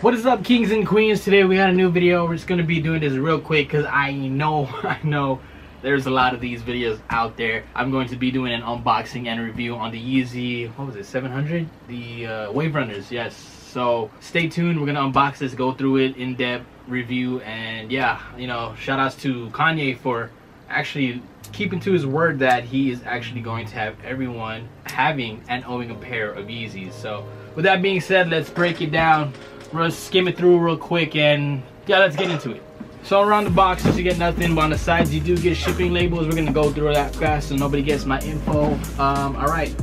What is up, kings and queens? Today we got a new video. We're just gonna be doing this real quick because I know there's a lot of these videos out there. I'm going to be doing an unboxing and review on the Yeezy, what was it, 700? The Wave Runners, yes. So stay tuned. We're gonna unbox this, go through it, in-depth review, and yeah, you know, shout outs to Kanye for actually keeping to his word that he is actually going to have everyone having and owning a pair of Yeezys. So with that being said, let's break it down. We're gonna skim it through real quick and yeah, let's get into it. So around the boxes you get nothing, but on the sides you do get shipping labels. We're gonna go through that fast so nobody gets my info. Alright.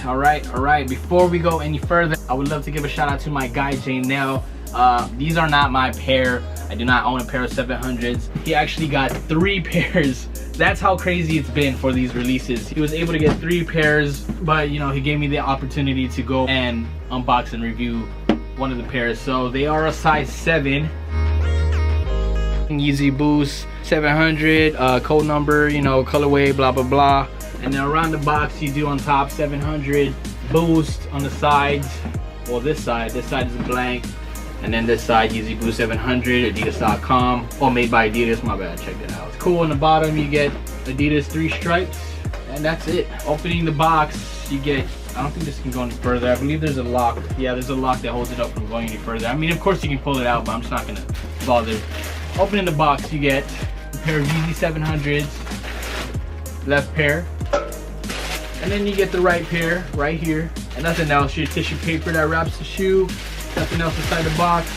Alright. Before we go any further, I would love to give a shout out to my guy Janelle. These are not my pair. I do not own a pair of 700s. He actually got 3 pairs. That's how crazy it's been for these releases. He was able to get 3 pairs, but you know, he gave me the opportunity to go and unbox and review one of the pairs. So they are a size 7. Yeezy Boost 700, code number, you know, colorway, blah blah blah. And then around the box you do on top 700 Boost on the sides. Well, this side is a blank. And then this side, Yeezy Boost 700, Adidas.com. Oh, made by Adidas, my bad, check that out. It's cool. On the bottom, you get Adidas 3 stripes, and that's it. Opening the box, you get, I don't think this can go any further. I believe there's a lock. Yeah, there's a lock that holds it up from going any further. I mean, of course you can pull it out, but I'm just not gonna bother. Opening the box, you get a pair of Yeezy 700s, left pair. And then you get the right pair right here. And nothing else, your tissue paper that wraps the shoe. Nothing else inside the box.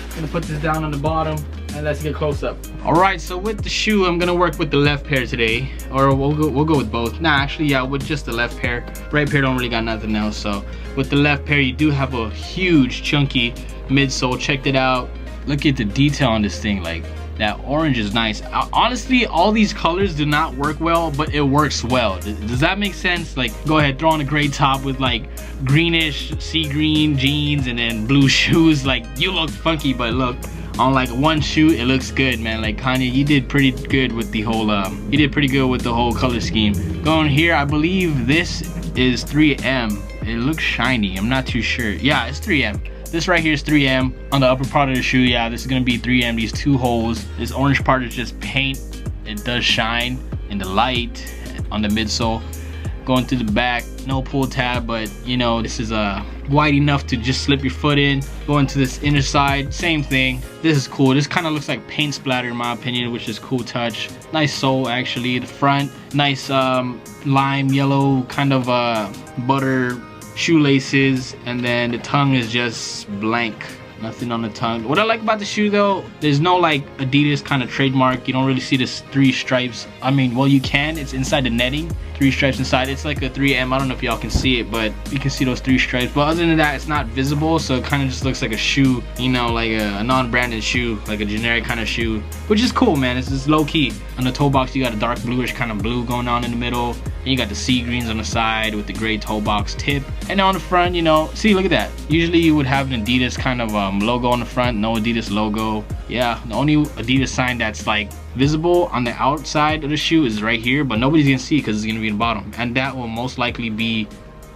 I'm gonna put this down on the bottom and let's get close up. All right, so with the shoe, I'm gonna work with the left pair today, or we'll go with both. Nah, actually, yeah, with just the left pair. Right pair don't really got nothing else. So with the left pair, you do have a huge, chunky midsole. Check it out. Look at the detail on this thing. Like, that orange is nice. Honestly, all these colors do not work well, but it works well. Does that make sense? Like, go ahead, throw on a gray top with like greenish sea green jeans and then blue shoes. Like, you look funky, but look, on like one shoe, it looks good, man. Like, Kanye, you did pretty good with the whole color scheme. Going here, I believe this is 3M. It looks shiny. I'm not too sure. Yeah, it's 3M. This right here is 3M on the upper part of the shoe. Yeah, this is gonna be 3M. These 2 holes. This orange part is just paint. It does shine in the light on the midsole. Going through the back, no pull tab, but you know, this is wide enough to just slip your foot in. Going to this inner side, same thing. This is cool. This kind of looks like paint splatter in my opinion, which is cool touch. Nice sole actually. The front, nice lime yellow kind of butter shoelaces, and then the tongue is just blank, nothing on the tongue. What I like about the shoe though, there's no like Adidas kind of trademark. You don't really see this 3 stripes. I mean, well, you can, it's inside the netting, 3 stripes inside. It's like a 3M. I don't know if y'all can see it, but you can see those 3 stripes. But other than that, it's not visible, so it kind of just looks like a shoe, you know, like a non-branded shoe, like a generic kind of shoe, which is cool, man. It's just low-key. On the toe box, you got a dark bluish kind of blue going on in the middle, and you got the sea greens on the side with the gray toe box tip. And on the front, you know, see, look at that. Usually you would have an Adidas kind of logo on the front. No Adidas logo. Yeah, the only Adidas sign that's like visible on the outside of the shoe is right here, but nobody's gonna see because it's gonna be in the bottom, and that will most likely be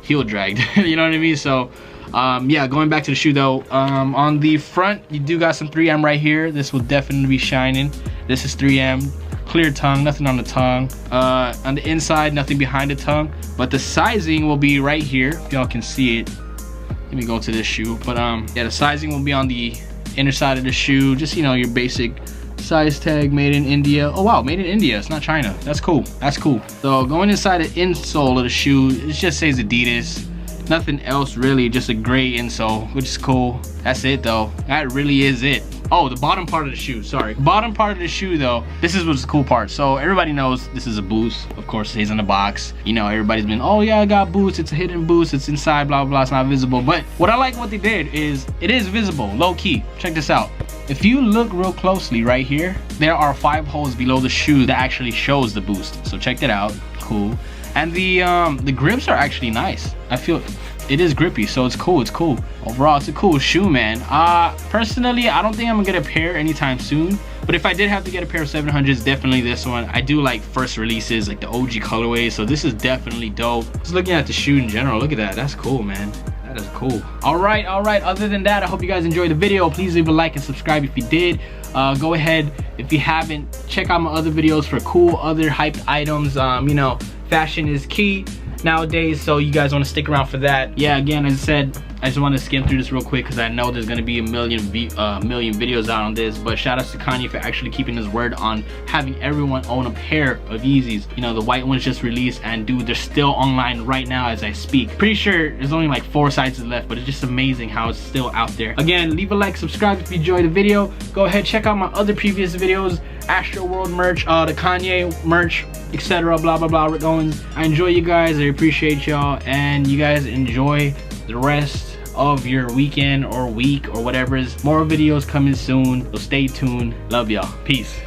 heel dragged. You know what I mean? So yeah, going back to the shoe though, on the front you do got some 3M right here. This will definitely be shining. This is 3M, clear tongue, nothing on the tongue. On the inside, nothing behind the tongue, but the sizing will be right here if y'all can see it. Let me go to this shoe, but yeah, the sizing will be on the inner side of the shoe. Just, you know, your basic size tag, made in India. Oh wow, made in India, it's not China. That's cool, that's cool. So going inside the insole of the shoe, it just says Adidas. Nothing else really, just a gray insole, which is cool. That's it though, that really is it. Oh, the bottom part of the shoe, sorry. Bottom part of the shoe though, this is what's the cool part. So everybody knows this is a boost. Of course, it stays in the box. You know, everybody's been, oh yeah, I got boost. It's a hidden boost. It's inside, blah, blah, it's not visible. But what I like what they did is, it is visible, low key. Check this out. If you look real closely right here, there are 5 holes below the shoe that actually shows the boost. So check that out, cool. And the grips are actually nice. I feel it is grippy, so it's cool. It's cool overall. It's a cool shoe, man. Personally, I don't think I'm gonna get a pair anytime soon, But if I did have to get a pair of 700s, definitely this one. I do like first releases, like the OG colorways, so this is definitely dope. Just looking at the shoe in general, look at that. That's cool, man. That is cool. All right. Other than that, I hope you guys enjoyed the video. Please leave a like and subscribe if you did. Go ahead, if you haven't, check out my other videos for cool other hyped items. You know, fashion is key nowadays, so you guys want to stick around for that. Yeah, again, as I said, I just want to skim through this real quick because I know there's going to be a million videos out on this. But shout out to Kanye for actually keeping his word on having everyone own a pair of Yeezys. You know, the white ones just released, and dude, they're still online right now as I speak. Pretty sure there's only like 4 sizes left, but it's just amazing how it's still out there. Again, leave a like, subscribe if you enjoyed the video. Go ahead, check out my other previous videos, Astro World merch, the Kanye merch, etc. Blah blah blah. We're going. I enjoy you guys. I appreciate y'all, and you guys enjoy the rest of your weekend or week or whatever. More videos coming soon, so stay tuned. Love y'all. Peace.